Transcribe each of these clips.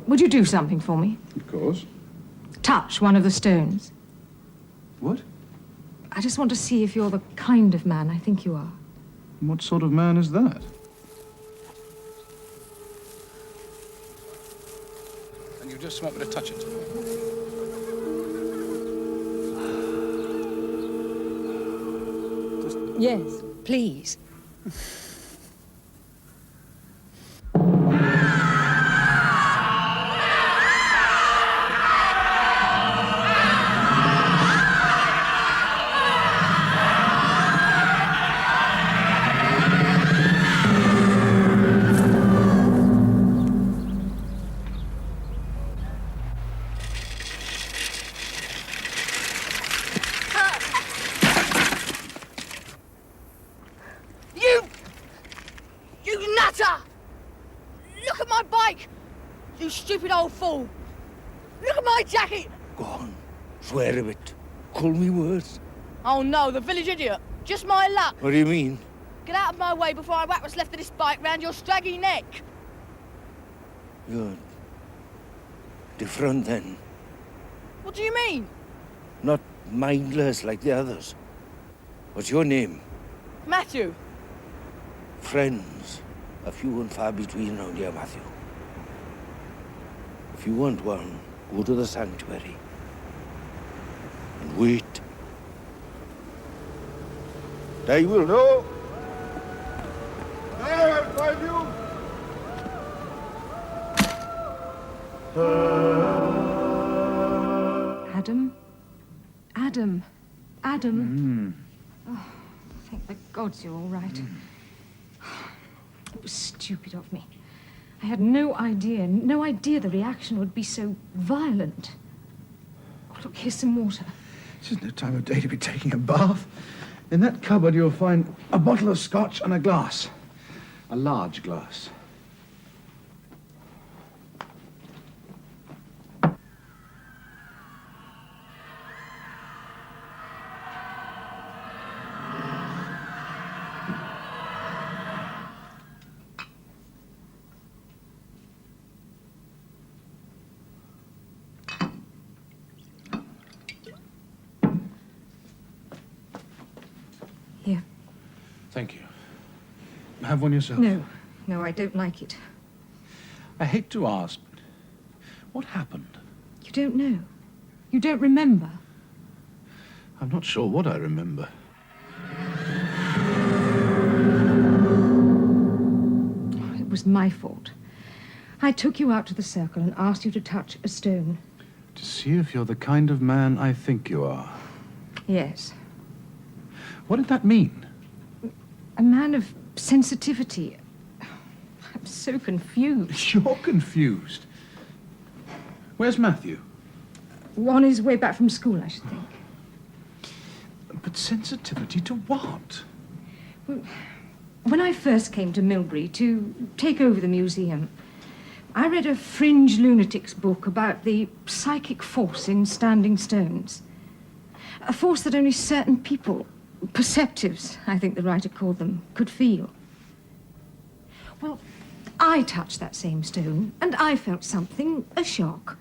Would you do something for me? Of course. Touch one of the stones. What? I just want to see if you're the kind of man I think you are. What sort of man is that? And you just want me to touch it? Yes, please. You nutter! Look at my bike! You stupid old fool! Look at my jacket! Go on, swear a bit. Call me words. Oh no, the village idiot. Just my luck. What do you mean? Get out of my way before I whack what's left of this bike round your straggy neck. You're different then. What do you mean? Not mindless like the others. What's your name? Matthew. Friends are few and far between around here, Matthew. If you want one, go to the sanctuary and wait. I will know. There, I'll find you. Adam? Adam? Adam? Oh, thank the gods you're all right. It was stupid of me. I had no idea the reaction would be so violent. Oh, look, here's some water. This is no time of day to be taking a bath. In that cupboard you'll find a bottle of scotch and a glass. A large glass. Here. Thank you. Have one yourself. No, I don't like it. I hate to ask, but what happened? You don't know. You don't remember. I'm not sure what I remember. It was my fault. I took you out to the circle and asked you to touch a stone. To see if you're the kind of man I think you are. Yes. What did that mean? A man of sensitivity. I'm so confused. You're confused. Where's Matthew? On his way back from school, I should think. But sensitivity to what? Well, when I first came to Milbury to take over the museum, I read a fringe lunatic's book about the psychic force in standing stones. A force that only certain people perceptives, I think the writer called them, could feel. Well, I touched that same stone, and I felt something, a shock.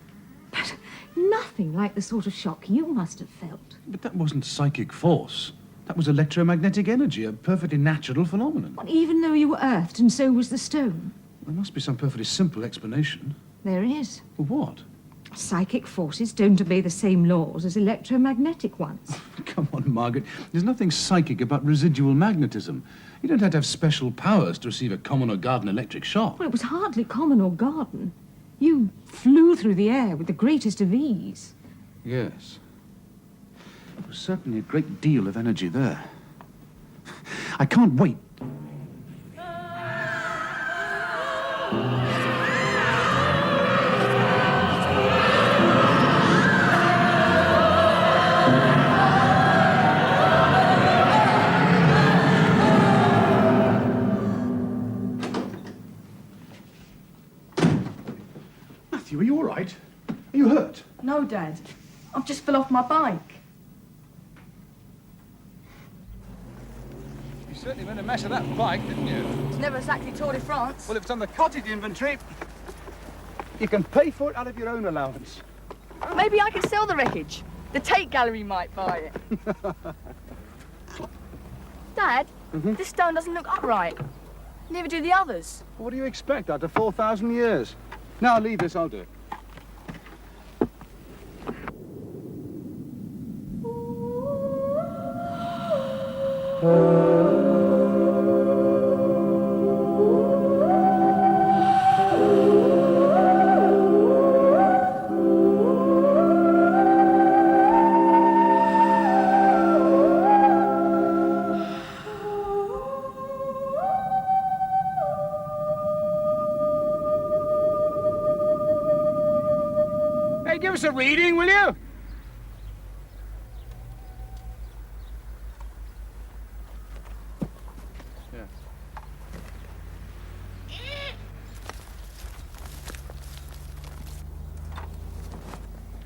But nothing like the sort of shock you must have felt. But that wasn't psychic force. That was electromagnetic energy, a perfectly natural phenomenon. Well, even though you were earthed, and so was the stone. There must be some perfectly simple explanation. There is. For what? Psychic forces don't obey the same laws as electromagnetic ones. Come on, Margaret. There's nothing psychic about residual magnetism. You don't have to have special powers to receive a common or garden electric shock. Well, it was hardly common or garden. You flew through the air with the greatest of ease. Yes. There was certainly a great deal of energy there. I can't wait. Matthew, are you all right? Are you hurt? No, Dad. I've just fell off my bike. You certainly made a mess of that bike, didn't you? It's never exactly Tour de France. Well, if it's on the cottage inventory, you can pay for it out of your own allowance. Maybe I can sell the wreckage. The Tate Gallery might buy it. Dad, this stone doesn't look upright. Neither do the others. What do you expect after 4,000 years? Now, leave this, I'll do it. Hey, give us a reading, will you?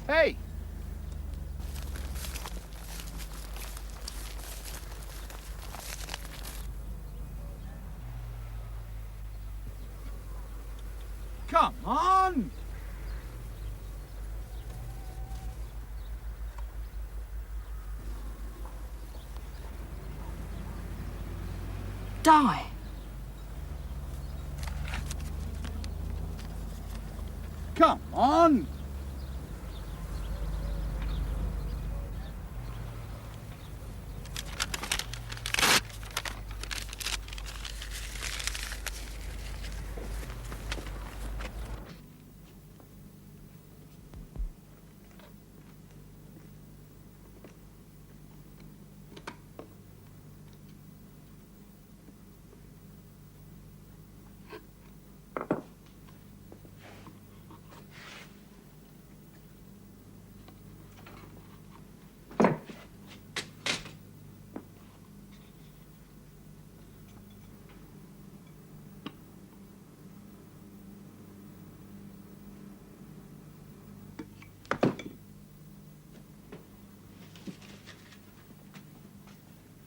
Hey! Come on! Die. Come on!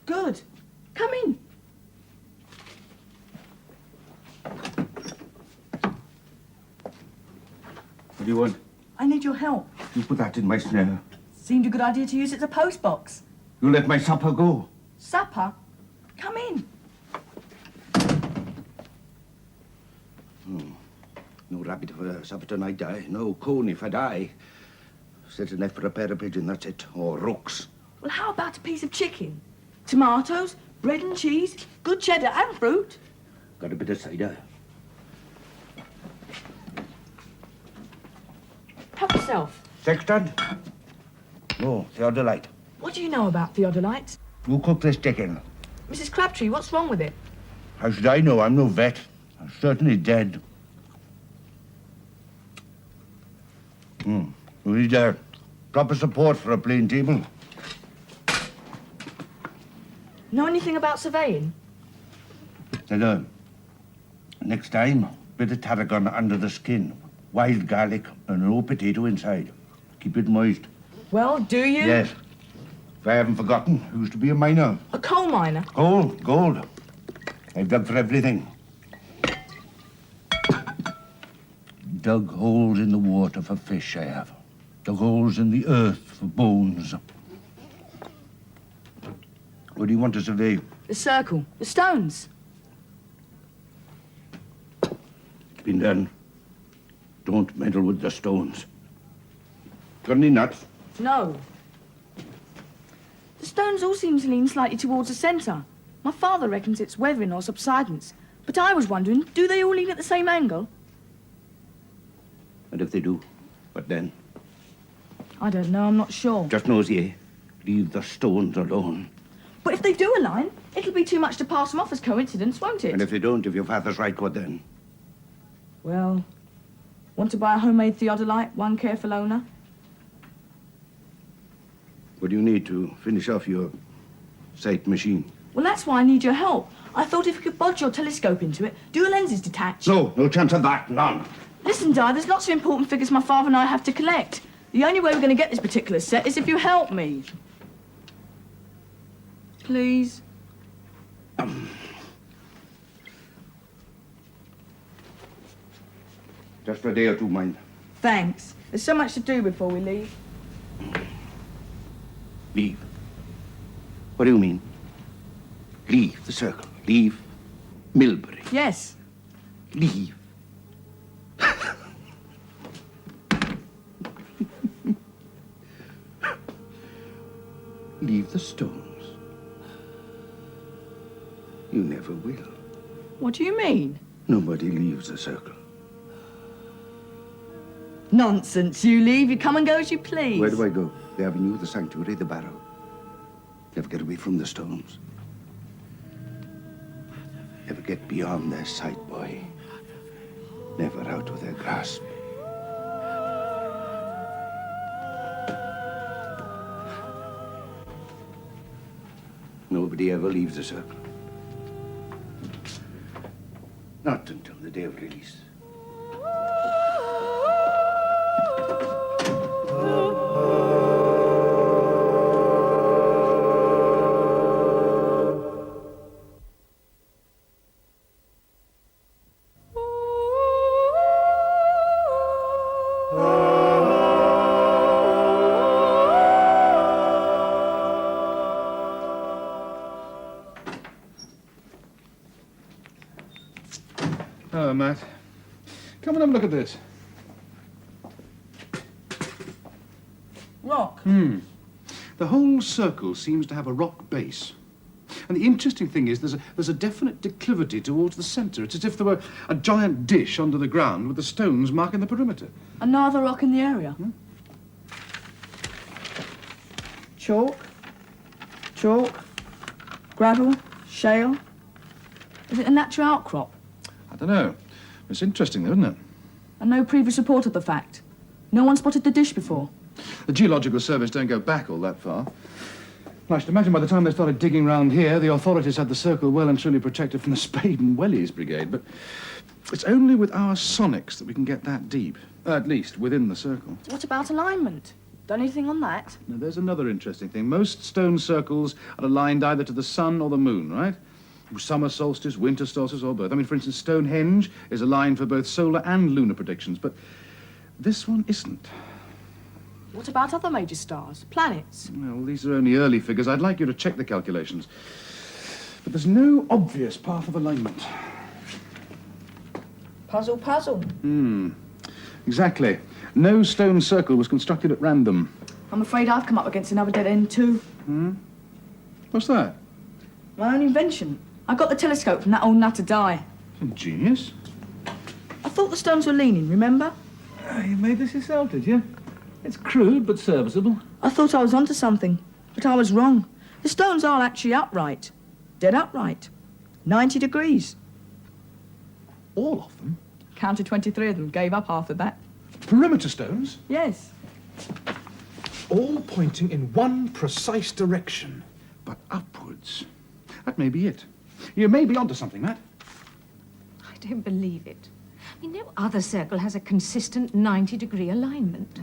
Good. Come in. What do you want? I need your help. You put that in my snare. Seemed a good idea to use it as a post box. You let my supper go. Supper? Come in. No rabbit for supper tonight, no coon if I die. Set enough for a pair of pigeons, that's it. Or rooks. Well, how about a piece of chicken? Tomatoes, bread and cheese, good cheddar and fruit. Got a bit of cider. Help yourself. Sexton? No, Theodolite. What do you know about theodolite? You cook this chicken. Mrs. Crabtree, what's wrong with it? How should I know? I'm no vet. I'm certainly dead. You need proper support for a plain table. Know anything about surveying? Then, next time, bit of tarragon under the skin, wild garlic, and a raw potato inside. Keep it moist. Well, do you? Yes. If I haven't forgotten, I used to be a miner. A coal miner? Gold. I've dug for everything. Dug holes in the water for fish, I have. Dug holes in the earth for bones. What do you want to survey? The circle. The stones. It's been done. Don't meddle with the stones. Got any nuts? No. The stones all seem to lean slightly towards the centre. My father reckons it's weathering or subsidence. But I was wondering, do they all lean at the same angle? And if they do, what then? I don't know, I'm not sure. Just nosy, eh? Leave the stones alone. But if they do align, it'll be too much to pass them off as coincidence, won't it? And if they don't, if your father's right, what then? Well, want to buy a homemade theodolite, one careful owner? What do you need to finish off your sight machine? Well, that's why I need your help. I thought if we could bodge your telescope into it, do your lenses detach? No chance of that, none. Listen, Di, there's lots of important figures my father and I have to collect. The only way we're going to get this particular set is if you help me. Please? Just for a day or two, mind. Thanks. There's so much to do before we leave. Leave. What do you mean? Leave the circle. Leave Milbury. Yes. Leave. Leave the stones. You never will. What do you mean? Nobody leaves the circle. Nonsense. You leave, you come and go as you please. Where do I go? The avenue, the sanctuary, the barrow. Never get away from the stones. Never get beyond their sight, boy. Never out of their grasp. Nobody ever leaves the circle. Not until the day of release. Oh, Matt. Come and have a look at this. Rock. The whole circle seems to have a rock base. And the interesting thing is there's a definite declivity towards the centre. It's as if there were a giant dish under the ground with the stones marking the perimeter. And no other rock in the area? Chalk? Chalk? Gravel? Shale? Is it a natural outcrop? I don't know. It's interesting, though, isn't it? And no previous report of the fact? No one spotted the dish before? The Geological Service don't go back all that far. I should imagine by the time they started digging round here, the authorities had the circle well and truly protected from the Spade and Wellies Brigade, but it's only with our sonics that we can get that deep. At least, within the circle. What about alignment? Done anything on that? Now, there's another interesting thing. Most stone circles are aligned either to the sun or the moon, right? Summer solstice, winter solstice, or both. I mean, for instance, Stonehenge is aligned for both solar and lunar predictions, but this one isn't. What about other major stars? Planets? Well, these are only early figures. I'd like you to check the calculations. But there's no obvious path of alignment. Puzzle, puzzle. Exactly. No stone circle was constructed at random. I'm afraid I've come up against another dead end too. What's that? My own invention. I got the telescope from that old nutter Di. Genius. I thought the stones were leaning, remember? You made this yourself, did you? It's crude, but serviceable. I thought I was onto something, but I was wrong. The stones are actually upright. Dead upright. 90 degrees. All of them? Counted 23 of them, gave up after that. Perimeter stones? Yes. All pointing in one precise direction, but upwards. That may be it. You may be onto something, Matt. I don't believe it. I mean, no other circle has a consistent 90-degree alignment.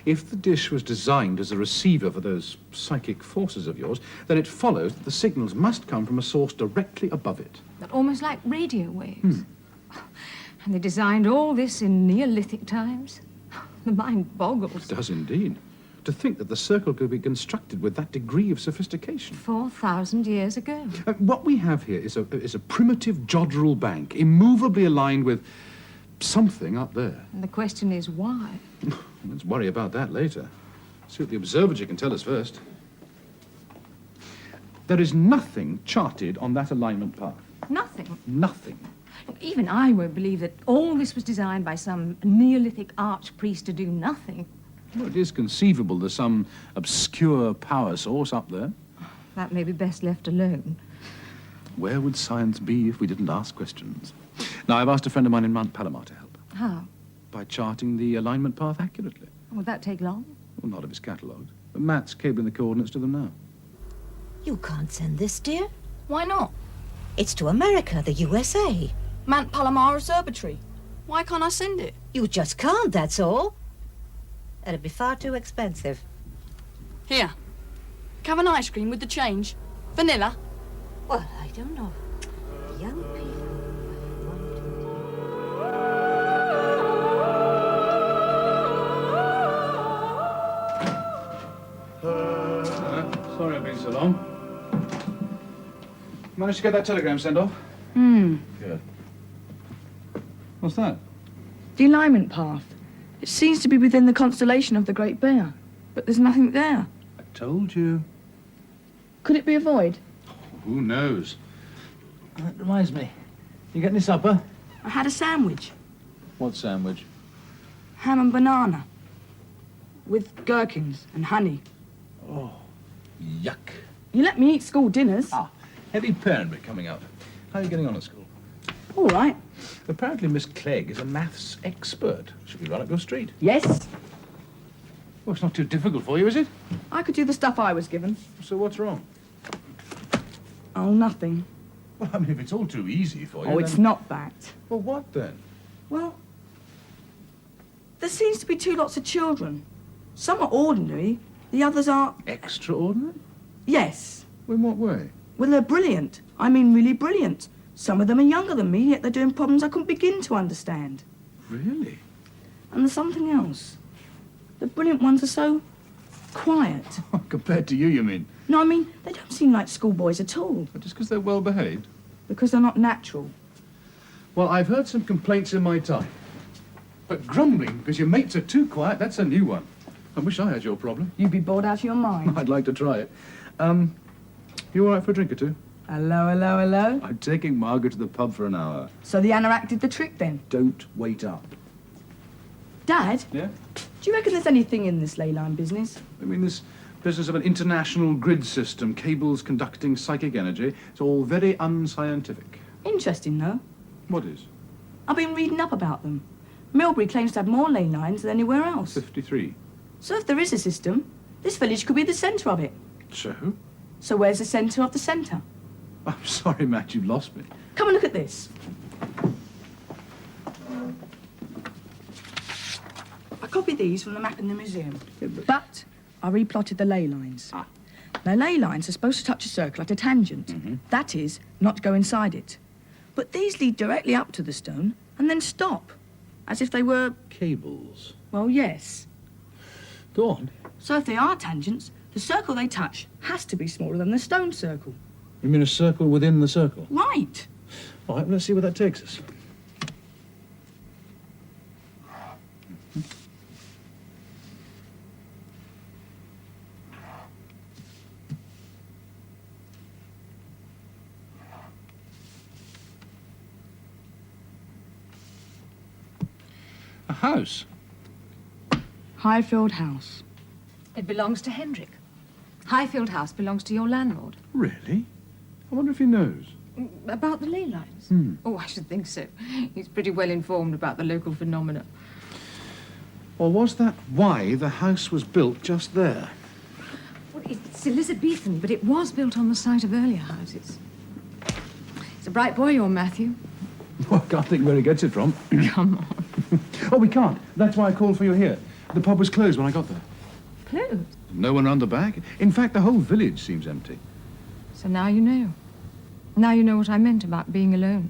If the dish was designed as a receiver for those psychic forces of yours, then it follows that the signals must come from a source directly above it. But almost like radio waves. And they designed all this in Neolithic times. The mind boggles. It does indeed. To think that the circle could be constructed with that degree of sophistication. 4,000 years ago. What we have here is a primitive jodrell bank, immovably aligned with something up there. And the question is why? Let's worry about that later. See what the observatory can tell us first. There is nothing charted on that alignment path. Nothing. Nothing. Even I won't believe that all this was designed by some Neolithic archpriest to do nothing. Well, it is conceivable there's some obscure power source up there. That may be best left alone. Where would science be if we didn't ask questions? Now, I've asked a friend of mine in Mount Palomar to help. How? By charting the alignment path accurately. Would that take long? Well, not of his catalogues. But Matt's cabling the coordinates to them now. You can't send this, dear. Why not? It's to America, the USA. Mount Palomar Observatory. Why can't I send it? You just can't, that's all. It'd be far too expensive. Here. Have an ice cream with the change. Vanilla. Well, I don't know. Young people. Sorry I've been so long. Managed to get that telegram sent off? Good. What's that? The alignment path. It seems to be within the constellation of the Great Bear, but there's nothing there. I told you. Could it be a void? Who knows? That reminds me. You get any supper? I had a sandwich. What sandwich? Ham and banana. With gherkins and honey. Yuck. You let me eat school dinners. Heavy parent bit coming up. How are you getting on at school? All right. Apparently Miss Clegg is a maths expert. Should be right up your street. Yes. Well, it's not too difficult for you, is it? I could do the stuff I was given. So what's wrong? Oh, nothing. Well, I mean, if it's all too easy for you, Oh, it's then... not that. Well, what then? Well, there seems to be two lots of children. Some are ordinary, the others are... Extraordinary? Yes. In what way? Well, they're brilliant. I mean, really brilliant. Some of them are younger than me, yet they're doing problems I couldn't begin to understand. Really? And there's something else. The brilliant ones are so quiet. Compared to you mean? No, I mean, they don't seem like schoolboys at all, Just because they're well behaved? because they're not natural. Well, I've heard some complaints in my time. But grumbling because your mates are too quiet, that's a new one. I wish I had your problem. You'd be bored out of your mind. I'd like to try it. You all right for a drink or two? Hello, hello, hello. I'm taking Margaret to the pub for an hour. So the anorak did the trick then? Don't wait up. Dad, Yeah? do you reckon there's anything in this ley line business? I mean, this business of an international grid system, cables conducting psychic energy, it's all very unscientific. Interesting, though. What is? I've been reading up about them. Milbury claims to have more ley lines than anywhere else. 53. So if there is a system, this village could be the centre of it. So? So where's the centre of the centre? I'm sorry, Matt, you've lost me. Come and look at this. I copied these from the map in the museum. But I replotted the ley lines. Now, ley lines are supposed to touch a circle at a tangent. That is, not go inside it. But these lead directly up to the stone and then stop, as if they were, Cables. well, yes. Go on. So if they are tangents, the circle they touch has to be smaller than the stone circle. You mean a circle within the circle? Right. All right, well, let's see where that takes us. A house? Highfield House. It belongs to Hendrik. Highfield House belongs to your landlord. Really? I wonder if he knows. About the ley lines? Oh, I should think so. He's pretty well informed about the local phenomena. Or was that why the house was built just there? Well, it's Elizabethan, but it was built on the site of earlier houses. It's a bright boy, your Matthew. Well, I can't think where he gets it from. Come on. Oh, we can't. That's why I called for you here. The pub was closed when I got there. Closed. No one round the back. In fact, the whole village seems empty. So now you know. Now you know what I meant about being alone.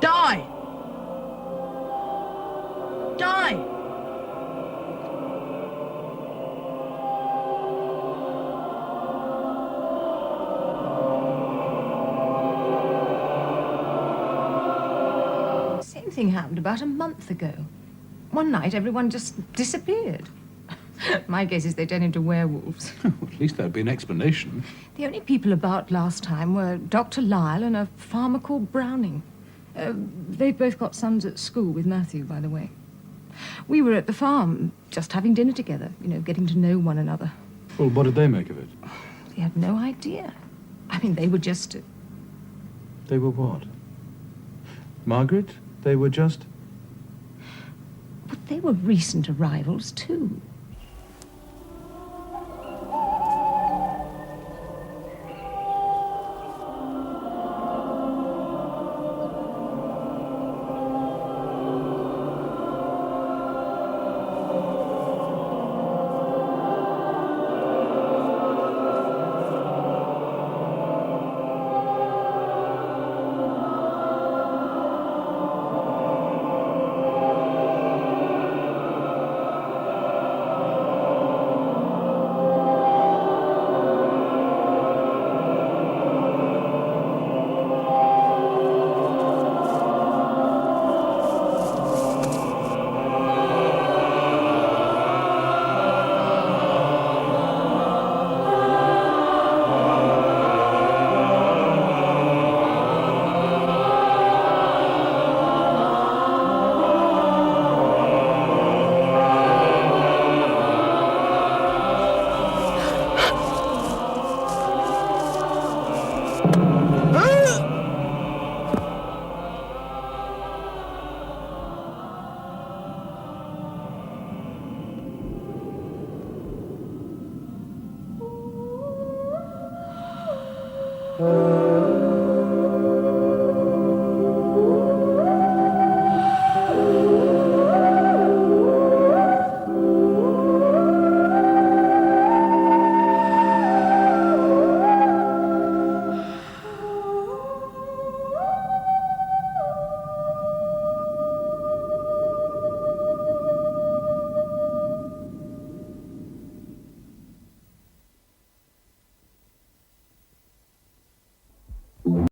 Die! Die! Same thing happened about a month ago. One night, everyone just disappeared. My guess is they turned into werewolves. At least there'd be an explanation. The only people about last time were Dr. Lyle and a farmer called Browning. They've both got sons at school with Matthew, by the way. We were at the farm, just having dinner together, you know, getting to know one another. Well, what did they make of it? They had no idea. I mean, they were just... They were what? Margaret? They were just... But they were recent arrivals, too.